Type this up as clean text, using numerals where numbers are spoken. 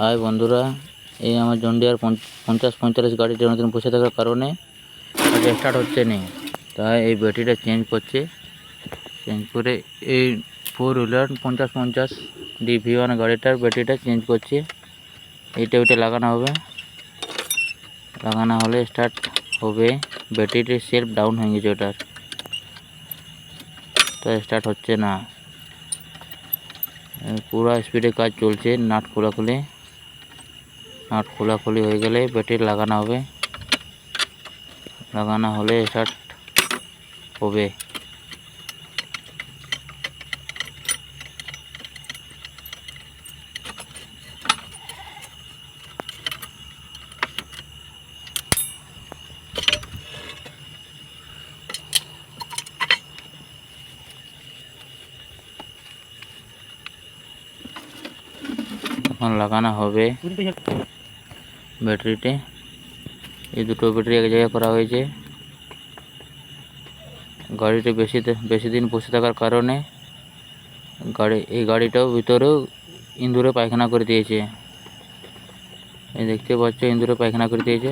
High বন্ধুরা, এই আমার জন্ডিয়ার 50-45 গাড়িটা নতুন বসে থাকার কারণে স্টার্ট হচ্ছে না। তাই এই ব্যাটারিটা চেঞ্জ করে এই 4 হুইলার 50-50 DV1 গাড়িটার ব্যাটারিটা চেঞ্জ করছে। ওইটা লাগানো হবে, লাগানো হলে স্টার্ট হবে। ব্যাটারির সেলফ ডাউন হয়ে গেছে ওটার, তাই স্টার্ট হচ্ছে না। পুরো স্পিডে কাজ চলছে। নাট খোলাখুলি হয়ে গেলে ব্যাটারি লাগানো হবে, লাগানো হলে স্টার্ট হবে। এখন লাগানো হবে ব্যাটারিতে। এই দুটো ব্যাটারি এক জায়গায় করা হয়েছে। গাড়িটি বেশি দিন বসে থাকার কারণে এই গাড়িটাও ভিতরেও ইঁদুরে পায়খানা করে দিয়েছে। এই দেখতে পাচ্ছ, ইঁদুরে পায়খানা করে দিয়েছে।